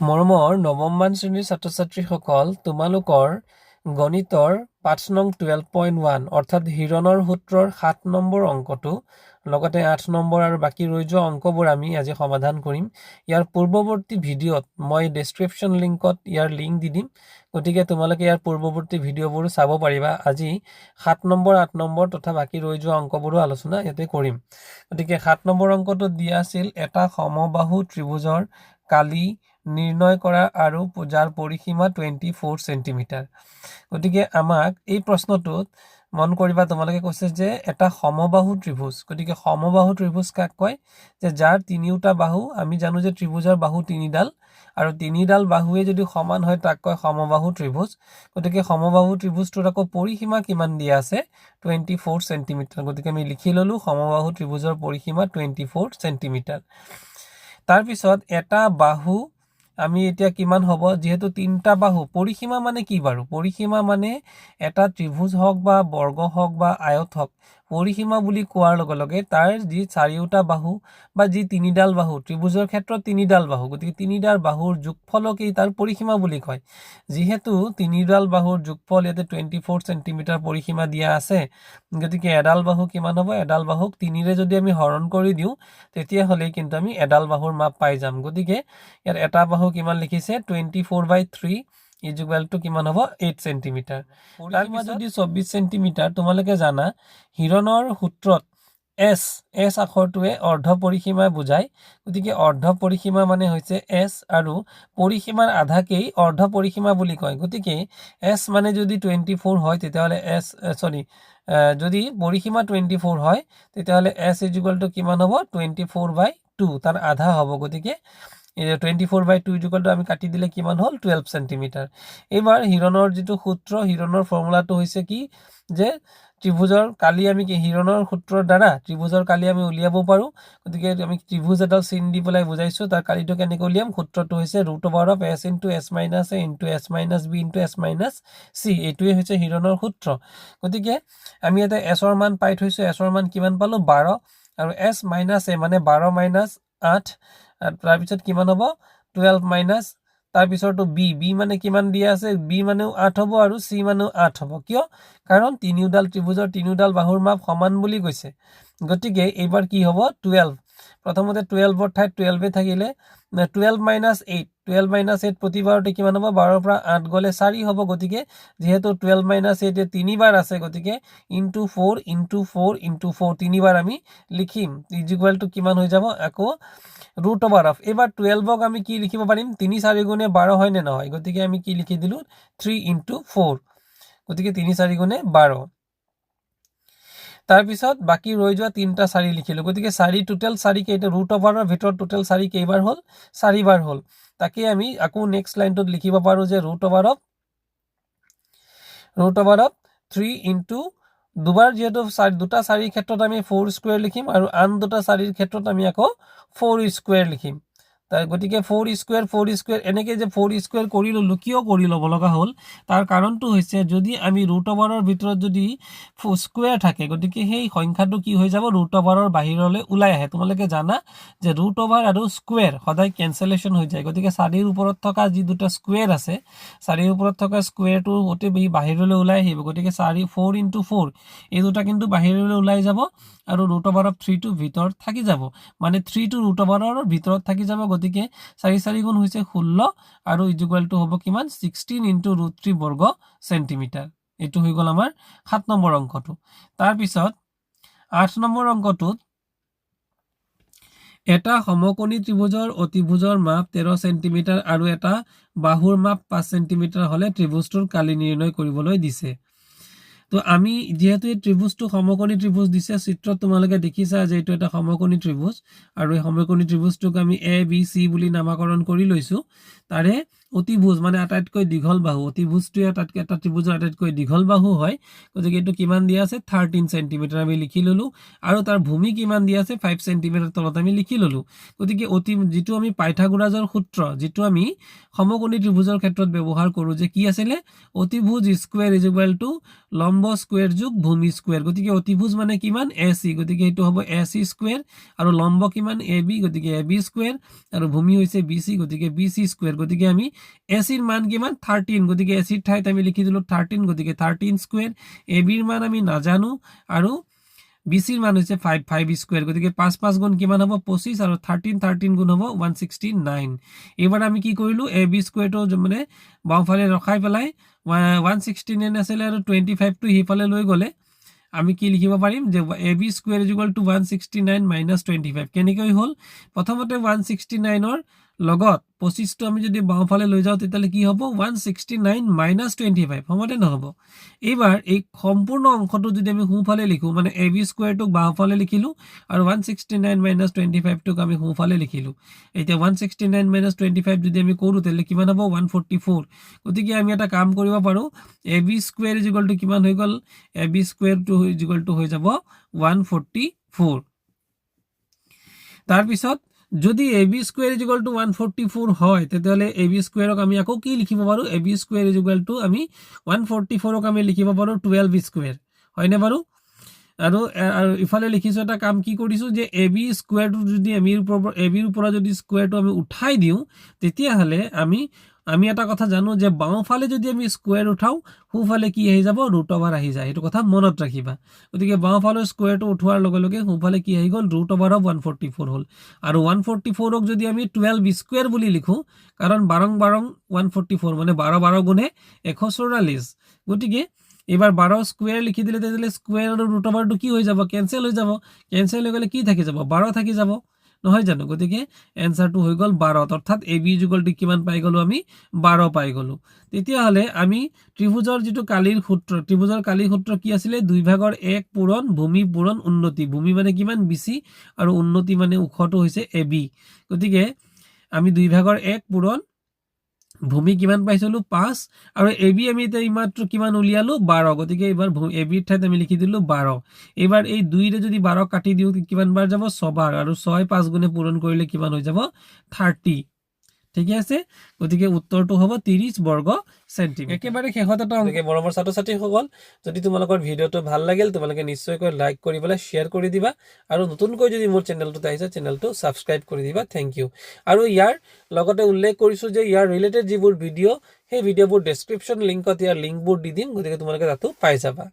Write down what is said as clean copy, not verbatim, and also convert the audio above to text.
মৰমৰ নৱমমান শ্ৰেণীৰ ছাত্ৰ ছাত্ৰীসকল, তোমালোকৰ গণিতৰ পাঠ নং 12.1 অৰ্থাৎ হিৰণৰ সূত্ৰৰ 7 নম্বৰ অংকটো লগতে 8 নম্বৰ আৰু বাকী ৰৈ যোৱা অংকবোৰ আমি আজি সমাধান কৰিম। ইয়াৰ পূৰ্বৱৰ্তী ভিডিঅ'ত মই ডেছক্ৰিপশ্যন লিংকত ইয়াৰ লিংক দি দিম, গতিকে তোমালোকে ইয়াৰ পূৰ্বৱৰ্তী ভিডিঅ'বোৰ চাব পাৰিবা। আজি 7 নম্বৰ 8 নম্বৰ তথা বাকী ৰৈ যোৱা অংকবোৰো আলোচনা ইয়াতে কৰিম। গতিকে 7 নম্বৰ অংকটোত দিয়া আছিল এটা সমবাহু ত্ৰিভুজৰ কালি নিৰ্ণয় কৰা আৰু যাৰ পৰিসীমা 24 সেন্টিমিটাৰ। গতিকে আমাক এই প্ৰশ্নটোত মন কৰিবা, তোমালোকে কৈছে যে এটা সমবাহু ত্ৰিভুজ। গতিকে সমবাহু ত্ৰিভুজ কাক কয়? যে যাৰ তিনিওটা বাহু, আমি জানো যে ত্ৰিভুজৰ বাহু তিনিডাল আৰু তিনিডাল বাহুৱে যদি সমান হয় তাক কয় সমবাহু ত্ৰিভুজ। গতিকে সমবাহু ত্ৰিভুজটোৰ আকৌ পৰিসীমা কিমান দিয়া আছে? 24 সেন্টিমিটাৰ। গতিকে আমি লিখি ললো সমবাহু ত্ৰিভুজৰ পৰিসীমা 24 সেন্টিমিটাৰ। তাৰপিছত এটা বাহু আমি এতিয়া কিমান হ'ব? যেহেতু তিনটা বাহু, পৰিসীমা মানে কি বাৰু? পৰিসীমা মানে এটা ত্ৰিভুজ হওক বা বৰ্গ হওক বা আয়ত হওক, পৰিসীমা বুলি কোৱাৰ লগে লগে তাৰ যি চাৰিওটা বাহু বা যি তিনিডাল বাহু, ত্ৰিভুজৰ ক্ষেত্ৰত তিনিডাল বাহু, গতিকে তিনিডাল বাহুৰ যোগফলকেই তাৰ পৰিসীমা বুলি কয়। যিহেতু তিনিডাল বাহুৰ যোগফল ইয়াতে 24 সেন্টিমিটাৰ পৰিসীমা দিয়া আছে, গতিকে এডাল বাহু কিমান হ'ব? এডাল বাহুক 3ৰে যদি আমি হৰণ কৰি দিওঁ তেতিয়াহ'লে কিন্তু আমি এডাল বাহুৰ মাপ পাই যাম। গতিকে ইয়াত এটা বাহু কিমান লিখিছে? 24/3 ইকুৱেল টু কিমান হ'ব? 8 সেন্টিমিটাৰ। পৰিসীমা যদি 24 সেন্টিমিটাৰ, তোমালোকে জানা হিৰণৰ সূত্ৰত এছ আখৰটোৱে অৰ্ধ পৰিসীমা বুজায়। গতিকে অৰ্ধ পৰিসীমা মানে হৈছে এছ, আৰু পৰিসীমাৰ আধাকেই অৰ্ধ পৰিসীমা বুলি কয়। গতিকে এছ মানে যদি 24 হয় তেতিয়াহ'লে যদি পৰিসীমা 24 হয় তেতিয়াহ'লে এছ ইকুৱেল টু কিমান হ'ব? 24/2, তাৰ আধা হ'ব। গতিকে 24/2 ইকুৱেল টু আমি কাটি দিলে কিমান হ'ল? 12 সেন্টিমিটাৰ। এইবাৰ হিৰণৰ যিটো সূত্ৰ, হিৰণৰ ফৰ্মুলাটো হৈছে কি? যে ত্ৰিভুজৰ কালি আমি হিৰণৰ সূত্ৰৰ দ্বাৰা ত্ৰিভুজৰ কালি আমি উলিয়াব পাৰোঁ। গতিকে আমি ত্ৰিভুজ এডাল চিন দি পেলাই বুজাইছোঁ, তাৰ কালিটো কেনেকৈ উলিয়াম? সূত্ৰটো হৈছে √(s × s - a × s - b × s - c). এইটোৱে হৈছে হিৰণৰ সূত্ৰ। গতিকে আমি ইয়াতে এছৰ মান পাই থৈছোঁ। এছৰ মান কিমান পালোঁ? 12, আৰু s - a মানে 12 - 8, তাৰপিছত কিমান হ'ব? 12 তাৰপিছৰটো বি মানে কিমান দিয়া আছে? বি মানেও 8 হ'ব আৰু চি মানেও 8 হ'ব। কিয়? কাৰণ তিনিওডাল ত্ৰিভুজৰ তিনিওডাল বাহুৰ মাপ সমান বুলি কৈছে। গতিকে এইবাৰ কি হ'ব? 12। প্ৰথমতে 12ৰ ঠাইত 12 থাকিলে 12 - 8, 12 - 8 প্ৰতিবাৰতে কিমান হ'ব? 12ৰ পৰা 8 গ'লে 4 হ'ব। গতিকে যিহেতু 12 - 8 তিনিবাৰ আছে, গতিকে ইনটু 4 × 4 × 4 তিনিবাৰ আমি লিখিম। ইকুৱেল টু কিমান হৈ যাব? আকৌ √(। এইবাৰ 12ক আমি কি লিখিব পাৰিম? 3 × 4 = 12 হয় নে নহয়? গতিকে আমি কি লিখি দিলোঁ? 3 × 4। গতিকে 3 × 4 = 12। তাৰপিছত বাকী ৰৈ যোৱা 3টা 4 লিখিলোঁ। গতিকে 4 টোটেল 4 কেইটা? √(ৰ ভিতৰত টোটেল 4 কেইবাৰ হ'ল? 4 বাৰ হ'ল। তাকে আমি আকৌ নেক্সট লাইনটোত লিখিব পাৰোঁ যে √(3 × দুবাৰ, যিহেতু দুটা 4ৰ ক্ষেত্ৰত আমি 4² লিখিম আৰু আন দুটা 4ৰ ক্ষেত্ৰত আমি আকৌ 4² লিখিম। গতিকে 4² এনেকৈ যে 4² কৰি ল'লোঁ, কিয় কৰি ল'ব লগা হ'ল? তাৰ কাৰণটো হৈছে যদি আমি √(ৰ ভিতৰত যদি স্কুৱেৰ থাকে, গতিকে সেই সংখ্যাটো কি হৈ যাব? √(ৰ বাহিৰলৈ ওলাই আহে। তোমালোকে জানা যে √(, আৰু স্কুৱেৰ সদায় কেনচেলেশ্যন হৈ যায়। গতিকে 4ৰ ওপৰত থকা যি দুটা স্কুৱেৰ আছে, 4ৰ ওপৰত থকা স্কুৱেৰটো গোটেই বাহিৰলৈ ওলাই আহিব। গতিকে 4 × 4 এই দুটা কিন্তু বাহিৰলৈ ওলাই যাব আৰু √(3) ভিতৰত থাকি যাব। মানে 3টো √(ৰ ভিতৰত থাকি যাব। গতিকে 4 × 4 = 16 আৰু ইকুৱেল টু হ'ব কিমান? 16 × √3 বৰ্গ সেন্টিমিটাৰ। এইটো হৈ গ'ল আমাৰ 7 নম্বৰ অংকটো। তাৰপিছত 8 নম্বৰ অংকটোত এটা সমকোণী ত্ৰিভুজৰ অতিভুজৰ মাপ 13 সেন্টিমিটাৰ আৰু এটা বাহুৰ মাপ 5 সেন্টিমিটাৰ হ'লে ত্ৰিভুজটোৰ কালি নিৰ্ণয় কৰিবলৈ দিছে। তো আমি যেহেতু এই ত্ৰিভুজটো সমকোণী ত্ৰিভুজ দিছে, চিত্ৰত তোমালোকে দেখিছা যে এইটো এটা সমকোণী ত্ৰিভুজ, আৰু এই সমকোণী ত্ৰিভুজটোক আমি ABC বুলি নামাকৰণ কৰি লৈছোঁ। তাৰে অতিভুজ মানে আটাইতকৈ দীঘল বাহু, অতিভুজটোৱে এটা ত্ৰিভুজৰ আটাইতকৈ দীঘল বাহু হয়। গতিকে এইটো কিমান দিয়া আছে? 13 সেন্টিমিটাৰ আমি লিখি ল'লোঁ, আৰু তাৰ ভূমি কিমান দিয়া আছে? 5 সেন্টিমিটাৰ তলত আমি লিখি ল'লোঁ। গতিকে যিটো আমি পাইথাগোৰাছৰ সূত্ৰ, যিটো আমি সমকোণী ত্ৰিভুজৰ ক্ষেত্ৰত ব্যৱহাৰ কৰোঁ, যে কি আছিলে? অতিভুজ স্কুৱেৰ ইকুৱেল টু লম্ব স্কোয়ার যোগ ভূমি স্কোয়ার গতিকে অতিভুজ মানে কিমান AC গতিকে এইটো হ'ব AC স্কোয়ার আৰু লম্ব কিমান AB গতিকে AB স্কোয়াৰ আৰু ভূমি হৈছে BC গতিকে BC স্কোয়াৰ গতিকে আমি AC ৰ মান কিমান 13 গতিকে AC ৰ ঠাইত আমি লিখি দিলো 13 গতিকে 13 স্কোয়াৰ AB ৰ মান আমি নাজানো আৰু BC ৰ মান হৈছে 5 স্কোয়াৰ গতিকে 5 5 গুণ কিমান হ'ব 25 আৰু 13 গুণ হ'ব 169 এবাৰ আমি কি কৰিলো AB স্কোয়াৰটো মানে বাওঁফালে ৰখাই পেলাই 169 আছিল আৰু 25 টো হিফালে লৈ গলে আমি কি লিখিব পাৰিম যে AB স্কোয়াৰ = 169 - 25 কেনেকৈ হল প্ৰথমতে 169 ৰ লগত 25 টো আমি যদি বাওঁফালে লৈ যাও তেতিয়ালে কি হ'ব 169 - 25 হবনে নহব এবাৰ এই সম্পূৰ্ণ অংশটো যদি আমি সোঁফালে লিখো মানে AB স্কোয়াৰটোক বাওঁফালে লিখিলো আৰু 169 - 25 টোক আমি সোঁফালে লিখিলো এতিয়া 169 - 25 যদি আমি কৰো তেলে কিমান হ'ব 144 গতিকে আমি এটা কাম কৰিব পাৰো AB স্কোয়াৰ = কিমান হৈ গল AB স্কোয়াৰটো = হৈ যাব 144 তাৰ পিছত যদি AB স্কোয়াৰ = 144 হয় তেতিয়ালে AB স্কোয়াৰক আমি আকৌ কি লিখিব পাৰো AB স্কোয়াৰ = আমি 144ক আমি লিখিব পাৰো 12 স্কোয়াৰ হয়নে বাৰু আৰু ইফালে লিখিছো এটা কাম কি কৰিছো যে AB স্কোয়াৰটো যদি আমি AB ৰ পৰা যদি স্কোয়াৰটো আমি উঠাই দিও তেতিয়া হলে আমি এটা কথা জানো যে বাওঁফালে যদি আমি স্কোয়ার উঠাও সোঁফালে কি আহি যাব √ওভাৰ আহি যায় এটো কথা মনত ৰাখিবা গতিকে বাওঁফালৰ স্কোয়াৰটো উঠোৱাৰ লগে লগে সোঁফালে কি আহি গল √ওভাৰ অফ 144 হল আৰু 144ক যদি আমি 12 স্কোয়াৰ বুলি লিখো কাৰণ 12 144 মানে 12 গুণে 144 গতিকে এবাৰ 12 স্কোয়াৰ লিখি দিলে তেতিয়ালে স্কোয়াৰ আৰু √ওভাৰটো কি হৈ যাব কেনসেল হৈ যাব কেনসেল হৈ গলে কি থাকি যাব 12 থাকি যাব নহয় জানো গতিকে এনসারটো হৈ গল 12 অৰ্থাৎ AB = কিমান পাই গলো আমি 12 পাই গলো তেতিয়া হলে আমি ত্ৰিভুজৰ যেটো কালিৰ সূত্ৰ ত্ৰিভুজৰ কালিৰ সূত্ৰ কি আছিল 2/1 পূৰণ ভূমি পূৰণ উন্নতি ভূমি মানে কিমান BC আৰু উন্নতি মানে উখটো হৈছে AB গতিকে আমি 2/1 পূৰণ ভূমি কিমান পাইছিলো 5 আৰু AB আমি এটা ইমাত্ৰ কিমান উলিয়ালো 12 গতিকে এবাৰ AB ৰ ঠাইত আমি লিখি দিলো 12 এবাৰ এই 2 ৰে যদি 12 কাটি দিও কিমান বাৰ যাব 6 বাৰ আৰু 6 5 গুণে পূৰণ কৰিলে কিমান হৈ যাব 30 ঠিক আছে গতিকে উত্তৰটো হ'ব 30 বৰ্গ সেন্টিমিটাৰ একেবাৰে শেষত এটা অংক মৰমৰ ছাত্ৰ ছাত্ৰীসকল যদি তোমালোকৰ ভিডিওটো ভাল লাগিল তোমালোকে নিশ্চয়কৈ লাইক কৰি পেলাই শেয়াৰ কৰি দিবা আৰু নতুনকৈ যদি মোৰ চেনেলটো আহিছে চেনেলটো সাবস্ক্ৰাইব কৰি দিবা থ্যাংক ইউ আৰু ইয়াৰ লগতে উল্লেখ কৰিছো যে ইয়াৰ ৰিলেটেড যিবোৰ ভিডিও সেই ভিডিওবোৰ ডেসক্ৰিপচন লিংকত ইয়াৰ লিংকবোৰ দি দিম গতিকে তোমালোকে তাতো পাই যাবা